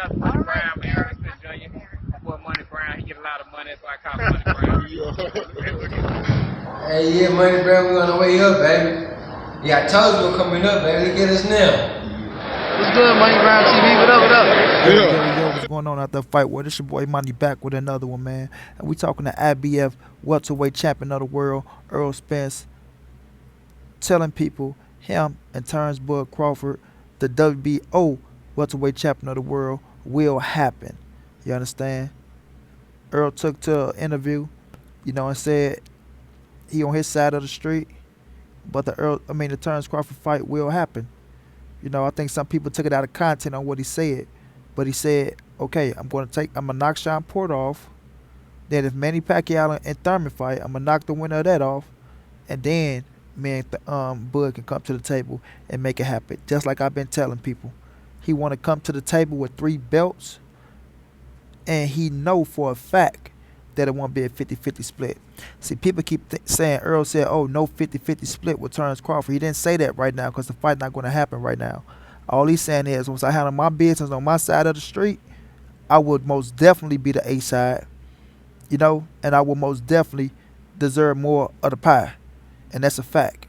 that's Money Brown, man. Errol Spence Jr. My boy Money Brown, he get a lot of money, that's why I call him Money Brown. Hey, yeah, Money Brown, we on the way up, baby. You got Toesville coming up, baby. Look at us now. What's good, Money Brown TV? What up, what up? Yo, what's going on out there, fight world? It's your boy Money back with another one, man. And we talking to IBF welterweight champion of the world, Errol Spence, telling people him and Terrance Crawford, the WBO welterweight champion of the world, will happen. You understand? Earl took to an interview, and said he on his side of the street, but the Terrance Crawford fight will happen. I think some people took it out of content on what he said, but he said, okay, I'm gonna knock Sean Porter off. Then if Manny Pacquiao and Thurman fight, I'm gonna knock the winner of that off, and then me and Bud can come to the table and make it happen. Just like I've been telling people, he want to come to the table with 3 belts, and he know for a fact that it won't be a 50-50 split. See, people keep saying Earl said, oh, no 50-50 split with Terrance Crawford. He didn't say that right now because the fight not going to happen right now. All he's saying is, once I handle my business on my side of the street, I would most definitely be the A side, and I will most definitely deserve more of the pie. And that's a fact.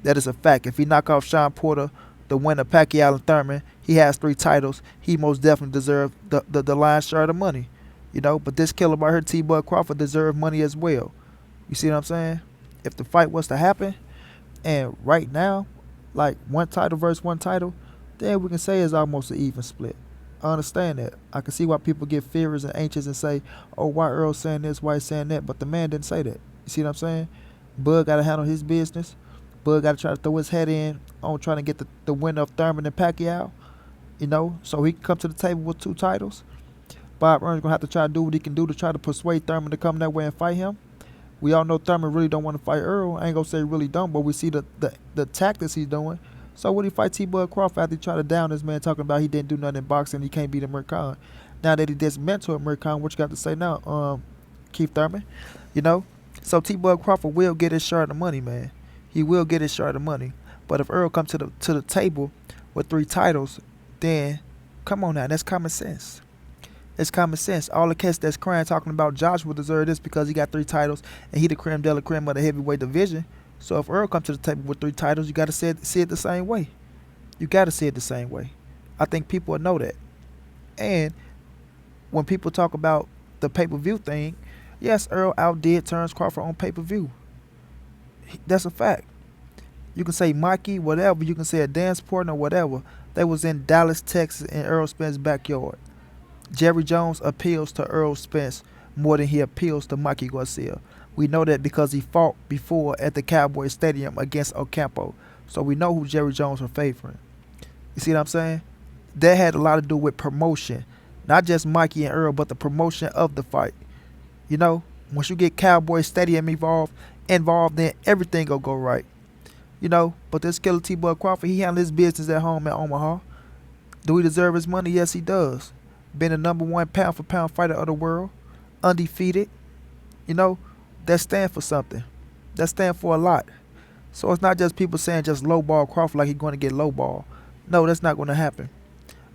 That is a fact. If he knock off Sean Porter, the winner Pacquiao and Thurman, he has 3 titles. He most definitely deserves the lion's share of the money. But this killer right here, T-Bud Crawford, deserves money as well. You see what I'm saying? If the fight was to happen, and right now, like 1 title versus 1 title, then we can say it's almost an even split. I understand that. I can see why people get furious and anxious and say, oh, why Earl's saying this, why he's saying that, but the man didn't say that. You see what I'm saying? Bud got to handle his business. Bud got to try to throw his head in on trying to get the winner of Thurman and Pacquiao, so he can come to the table with 2 titles. Bob Arum's going to have to try to do what he can do to try to persuade Thurman to come that way and fight him. We all know Thurman really don't want to fight Earl. I ain't going to say really don't, but we see the tactics he's doing. So would he fight T-Bud Crawford after he tried to down this man talking about he didn't do nothing in boxing, he can't beat Amir Khan? Now that he dismantled Amir Khan, what you got to say now, Keith Thurman? So T-Bud Crawford will get his share of the money, man. He will get his share of the money. But if Earl comes to the table with 3 titles, then come on now, that's common sense. It's common sense. All the cats that's crying talking about Joshua deserve this because he got 3 titles and he the creme de la creme of the heavyweight division. So if Earl comes to the table with 3 titles, you got to see it the same way. You got to see it the same way. I think people will know that. And when people talk about the pay-per-view thing, yes, Earl outdid Terrance Crawford on pay-per-view. That's a fact. You can say Mikey, whatever. You can say a dance partner, whatever. They was in Dallas, Texas, in Errol Spence's backyard. Jerry Jones appeals to Errol Spence more than he appeals to Mikey Garcia. We know that because he fought before at the Cowboy Stadium against Ocampo. So we know who Jerry Jones was favoring. You see what I'm saying? That had a lot to do with promotion. Not just Mikey and Earl, but the promotion of the fight. Once you get Cowboy Stadium involved, then everything will go right. But this killer T-Bud Crawford, he handled his business at home in Omaha. Do he deserve his money? Yes, he does. Been the #1 pound-for-pound fighter of the world. Undefeated. That stand for something. That stand for a lot. So it's not just people saying just lowball Crawford like he's going to get lowball. No, that's not going to happen.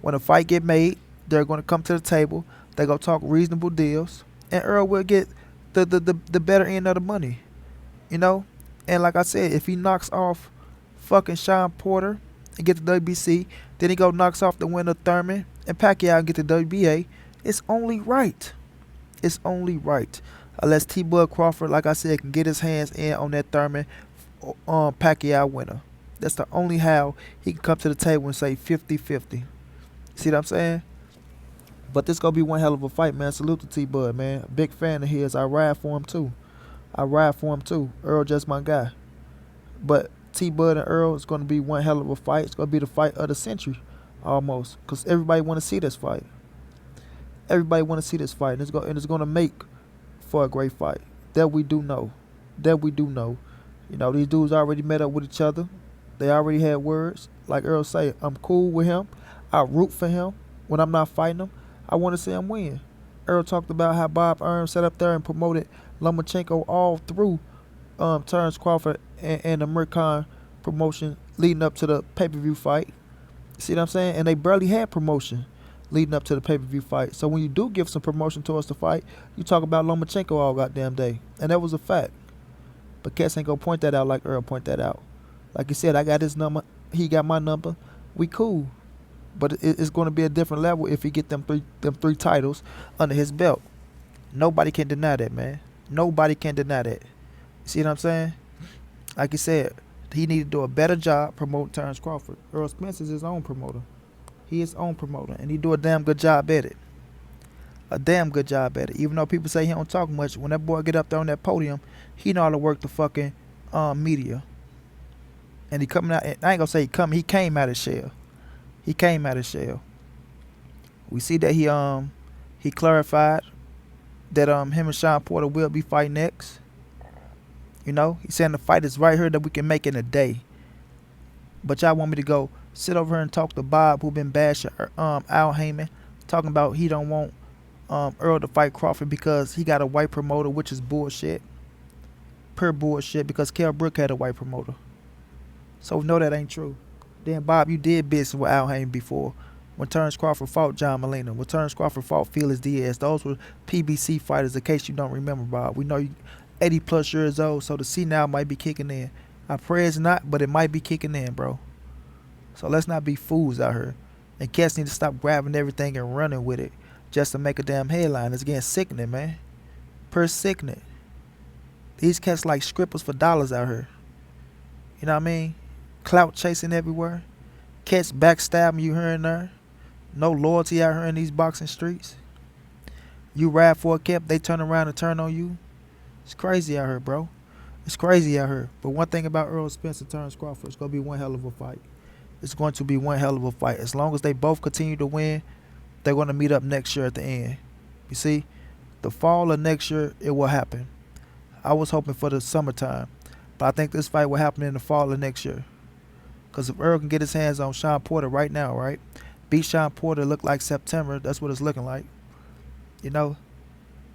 When a fight get made, they're going to come to the table. They're going to talk reasonable deals. And Earl will get the better end of the money. And like I said, if he knocks off fucking Sean Porter and get the WBC, then he knocks off the winner Thurman and Pacquiao and get the WBA, it's only right. It's only right. Unless T-Bud Crawford, like I said, can get his hands in on that Thurman Pacquiao winner. That's the only how he can come to the table and say 50-50. See what I'm saying? But this going to be one hell of a fight, man. Salute to T-Bud, man. Big fan of his. I ride for him, too. Earl just my guy. But T-Bud and Earl is going to be one hell of a fight. It's going to be the fight of the century, almost. Because everybody want to see this fight. Everybody want to see this fight. And it's going to make for a great fight. That we do know. These dudes already met up with each other. They already had words. Like Earl say, I'm cool with him. I root for him when I'm not fighting him. I want to see him win. Earl talked about how Bob Arum sat up there and promoted Lomachenko all through Terrance Crawford and the Amir Khan promotion leading up to the pay-per-view fight. See what I'm saying? And they barely had promotion. leading up to the pay-per-view fight. So when you do give some promotion towards the fight, you talk about Lomachenko all goddamn day. And that was a fact. But Cats ain't gonna point that out like Earl point that out. Like you said, I got his number, he got my number, we cool. But it's gonna be a different level if he get them three titles under his belt. Nobody can deny that, man. Nobody can deny that. See what I'm saying? Like you said, he need to do a better job promoting Terrance Crawford. Errol Spence is his own promoter. He is his own promoter, and he do a damn good job at it. A damn good job at it. Even though people say he don't talk much, when that boy get up there on that podium, he know how to work the fucking media. And he coming out. I ain't gonna say he came out of shell. He came out of shell. We see that he clarified that him and Sean Porter will be fighting next. You know, he's saying the fight is right here that we can make in a day. But y'all want me to go sit over here and talk to Bob, who been bashing Al Haymon, talking about he don't want Earl to fight Crawford because he got a white promoter, which is bullshit. Pure bullshit, because Kell Brook had a white promoter. So no, that ain't true. Then Bob, you did business with Al Haymon before. When Terrance Crawford fought John Molina, when Terrance Crawford fought Felix Diaz, those were PBC fighters. In case you don't remember, Bob, we know you 80 plus years old, so the C now might be kicking in. I pray it's not, but it might be kicking in, bro. So let's not be fools out here. And cats need to stop grabbing everything and running with it just to make a damn headline. It's getting sickening, man. Per sickening. These cats like scrippers for dollars out here. You know what I mean? Clout chasing everywhere. Cats backstabbing you here and there. No loyalty out here in these boxing streets. You ride for a cap, they turn around and turn on you. It's crazy out here, bro. It's crazy out here. But one thing about Errol Spence and Terrance Crawford, it's going to be one hell of a fight. It's going to be one hell of a fight. As long as they both continue to win, they're going to meet up next year at the end. You see, the fall of next year, it will happen. I was hoping for the summertime, but I think this fight will happen in the fall of next year. Because if Earl can get his hands on Sean Porter right now, right? Beat Sean Porter, look like September. That's what it's looking like. You know,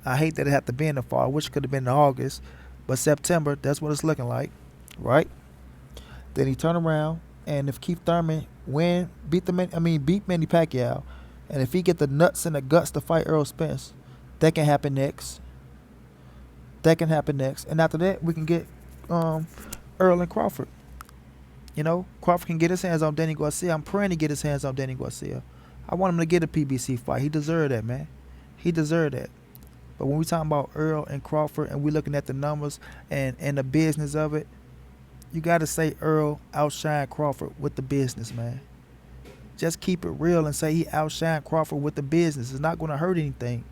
I hate that it had to be in the fall, which could have been in August. But September, that's what it's looking like, right? Then he turn around, and if Keith Thurman beat Manny Pacquiao, and if he get the nuts and the guts to fight Errol Spence, that can happen next. That can happen next. And after that, we can get Earl and Crawford. You know, Crawford can get his hands on Danny Garcia. I'm praying to get his hands on Danny Garcia. I want him to get a PBC fight. He deserved that, man. He deserved that. But when we talking about Earl and Crawford and we looking at the numbers and the business of it, you got to say Earl outshine Crawford with the business, man. Just keep it real and say he outshined Crawford with the business. It's not going to hurt anything.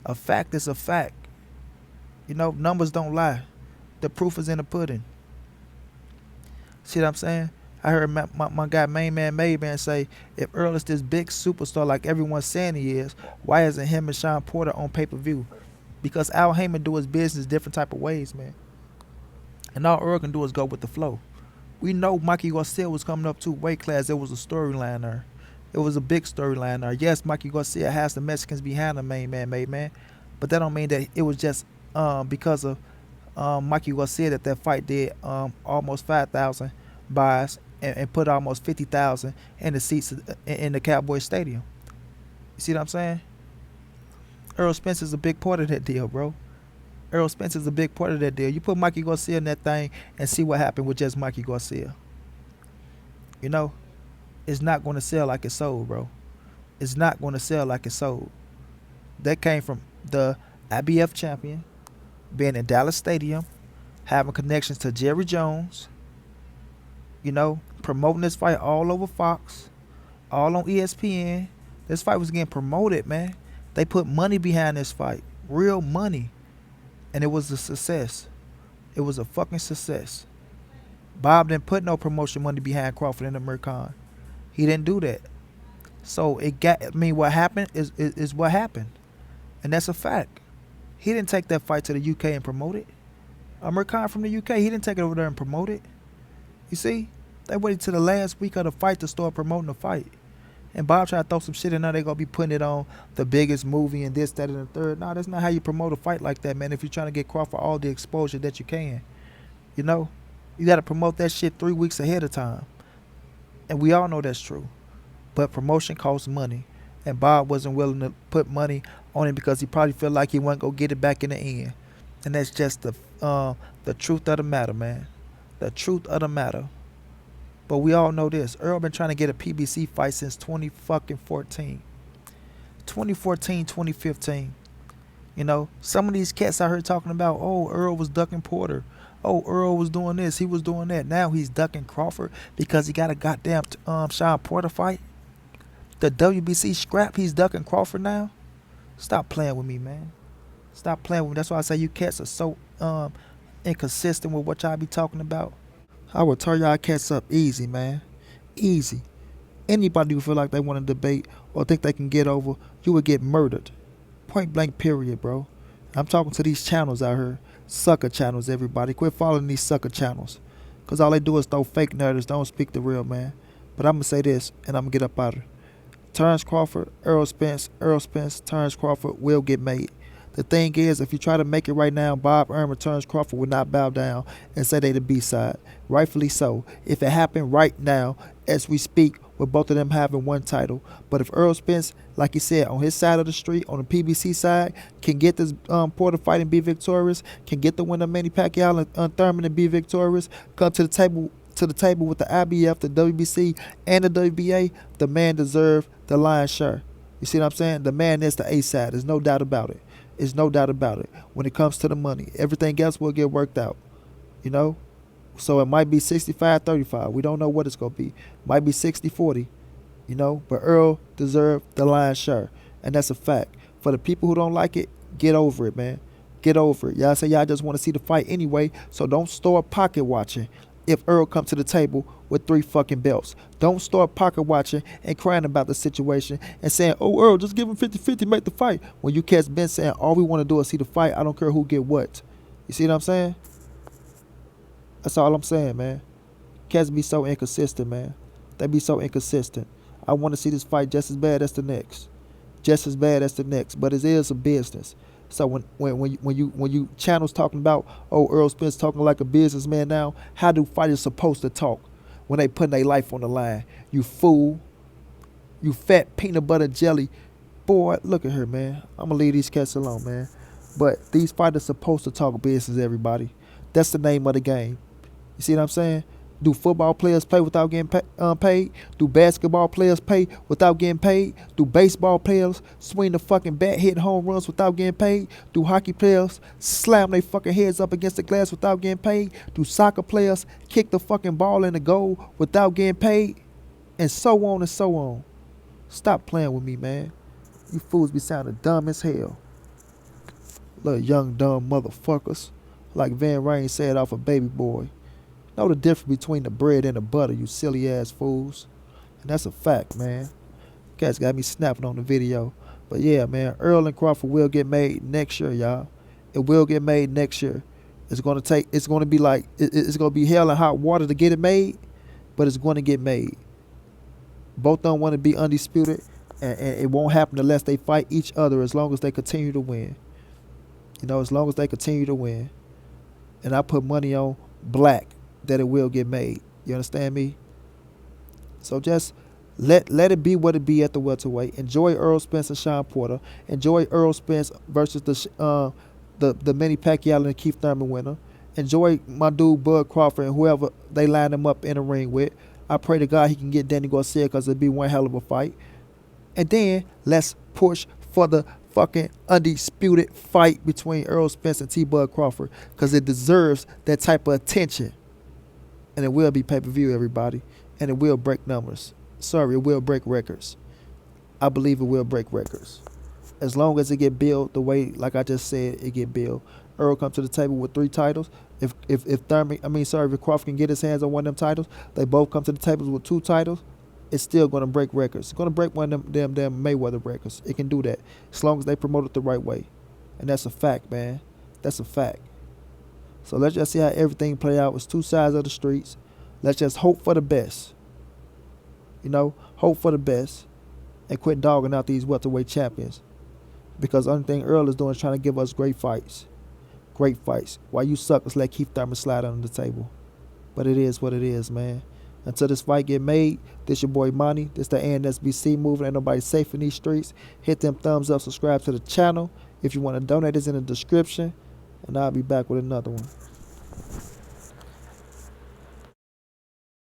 A fact is a fact. You know, numbers don't lie. The proof is in the pudding. See what I'm saying? I heard my guy, Main Man say, if Earl is this big superstar like everyone's saying he is, why isn't him and Sean Porter on pay-per-view? Because Al Haymon do his business different type of ways, man. And all Earl can do is go with the flow. We know Mikey Garcia was coming up to weight class. There was a storyline there. It was a big storyline there. Yes, Mikey Garcia has the Mexicans behind the Main Man. But that don't mean that it was just because of Mikey Garcia that fight did almost 5,000 buys and put almost 50,000 in the seats in the Cowboy Stadium. You see what I'm saying? Errol Spence is a big part of that deal, bro. Errol Spence is a big part of that deal. You put Mikey Garcia in that thing and see what happened with just Mikey Garcia. You know, it's not going to sell like it's sold, bro. It's not going to sell like it's sold. That came from the IBF champion being in Dallas Stadium, having connections to Jerry Jones, you know, promoting this fight all over Fox, all on ESPN. This fight was getting promoted, man. They put money behind this fight, real money, and it was a success. It was a fucking success. Bob didn't put no promotion money behind Crawford in the Mercon. He didn't do that. So what happened is what happened, and that's a fact. He didn't take that fight to the UK and promote it. Mercon from the UK, he didn't take it over there and promote it. You see, they waited till the last week of the fight to start promoting the fight. And Bob tried to throw some shit in there. They're going to be putting it on the biggest movie and this, that, and the third. No, that's not how you promote a fight like that, man, if you're trying to get Crawford all the exposure that you can. You know, you got to promote that shit 3 weeks ahead of time. And we all know that's true. But promotion costs money. and Bob wasn't willing to put money on him because he probably felt like he wasn't gonna get it back in the end. And that's just the truth of the matter, man. The truth of the matter. But we all know this. Earl been trying to get a PBC fight since 2014. 2014, 2015. You know, some of these cats I heard talking about, oh, Earl was ducking Porter. Oh, Earl was doing this. He was doing that. Now he's ducking Crawford because he got a goddamn Sean Porter fight. The WBC scrap, he's ducking Crawford now. Stop playing with me, man. Stop playing with me. That's why I say you cats are so inconsistent with what y'all be talking about. I will tear y'all cats up easy, man. Easy. Anybody who feel like they want to debate or think they can get over, you would get murdered. Point blank period, bro. I'm talking to these channels out here. Sucker channels, everybody. Quit following these sucker channels. Because all they do is throw fake narratives. Don't speak the real, man. But I'm going to say this, and I'm going to get up out of it. Terrance Crawford, Errol Spence, Terrance Crawford will get made. The thing is, if you try to make it right now, Bob Arum and Terrance Crawford would not bow down and say they the B-side. Rightfully so. If it happened right now, as we speak, with both of them having one title. But if Errol Spence, like he said, on his side of the street, on the PBC side, can get this Porter fight and be victorious, can get the win of Manny Pacquiao and Thurman and be victorious, come to the table with the IBF, the WBC, and the WBA, the man deserves the lion's share. You see what I'm saying? The man is the A side. There's no doubt about it. There's no doubt about it. When it comes to the money, everything else will get worked out. You know? So it might be 65-35. We don't know what it's going to be. Might be 60-40. You know? But Earl deserved the lion's share. And that's a fact. For the people who don't like it, get over it, man. Get over it. Y'all say y'all just want to see the fight anyway, so don't start pocket watching if Earl comes to the table with 3 fucking belts. Don't start pocket watching and crying about the situation and saying, oh, Earl, just give him 50-50, make the fight. When you cats been saying all we want to do is see the fight, I don't care who get what. You see what I'm saying? That's all I'm saying, man. Cats be so inconsistent, man. They be so inconsistent. I want to see this fight just as bad as the next. Just as bad as the next. But it is a business. So when you channels talking about, oh, Errol Spence talking like a businessman now, how do fighters supposed to talk when they putting their life on the line? You fool. You fat peanut butter jelly. Boy, look at her, man. I'm going to leave these cats alone, man. But these fighters supposed to talk business, everybody. That's the name of the game. You see what I'm saying? Do football players pay without getting paid? Do basketball players pay without getting paid? Do baseball players swing the fucking bat, hit home runs without getting paid? Do hockey players slam their fucking heads up against the glass without getting paid? Do soccer players kick the fucking ball in the goal without getting paid? And so on and so on. Stop playing with me, man. You fools be sounding dumb as hell. Little young dumb motherfuckers. Like Van Ryn said off of Baby Boy. Know the difference between the bread and the butter, you silly ass fools. And that's a fact, man. Guys got me snapping on the video. But yeah, man, Earl and Crawford will get made next year, y'all. It will get made next year. It's gonna be like it's gonna be hell and hot water to get it made, but it's gonna get made. Both of them want to be undisputed, and it won't happen unless they fight each other as long as they continue to win. You know, as long as they continue to win. And I put money on black that it will get made. You understand me? So just let it be what it be at the welterweight. Enjoy Errol Spence and Sean Porter. Enjoy Errol Spence versus the Manny Pacquiao and Keith Thurman winner. Enjoy my dude Bud Crawford and whoever they line him up in the ring with. I pray to God he can get Danny Garcia because it'd be one hell of a fight. And then let's push for the fucking undisputed fight between Errol Spence and T. Bud Crawford because it deserves that type of attention. And it will be pay-per-view, everybody. And it will break numbers. Sorry, it will break records. I believe it will break records. As long as it get billed the way, like I just said, it get billed. Earl come to the table with 3 titles. If Crawford can get his hands on one of them titles, they both come to the table with 2 titles. It's still going to break records. It's going to break one of them Mayweather records. It can do that as long as they promote it the right way. And that's a fact, man. That's a fact. So let's just see how everything play out. It's 2 sides of the streets. Let's just hope for the best. You know, hope for the best. And quit dogging out these welterweight champions. Because the only thing Earl is doing is trying to give us great fights. Great fights. While you suckers let Keith Thurman slide under the table. But it is what it is, man. Until this fight get made, this your boy Monty. This the ANSBC moving. Ain't nobody safe in these streets. Hit them thumbs up, subscribe to the channel. If you want to donate, it's in the description. And I'll be back with another one.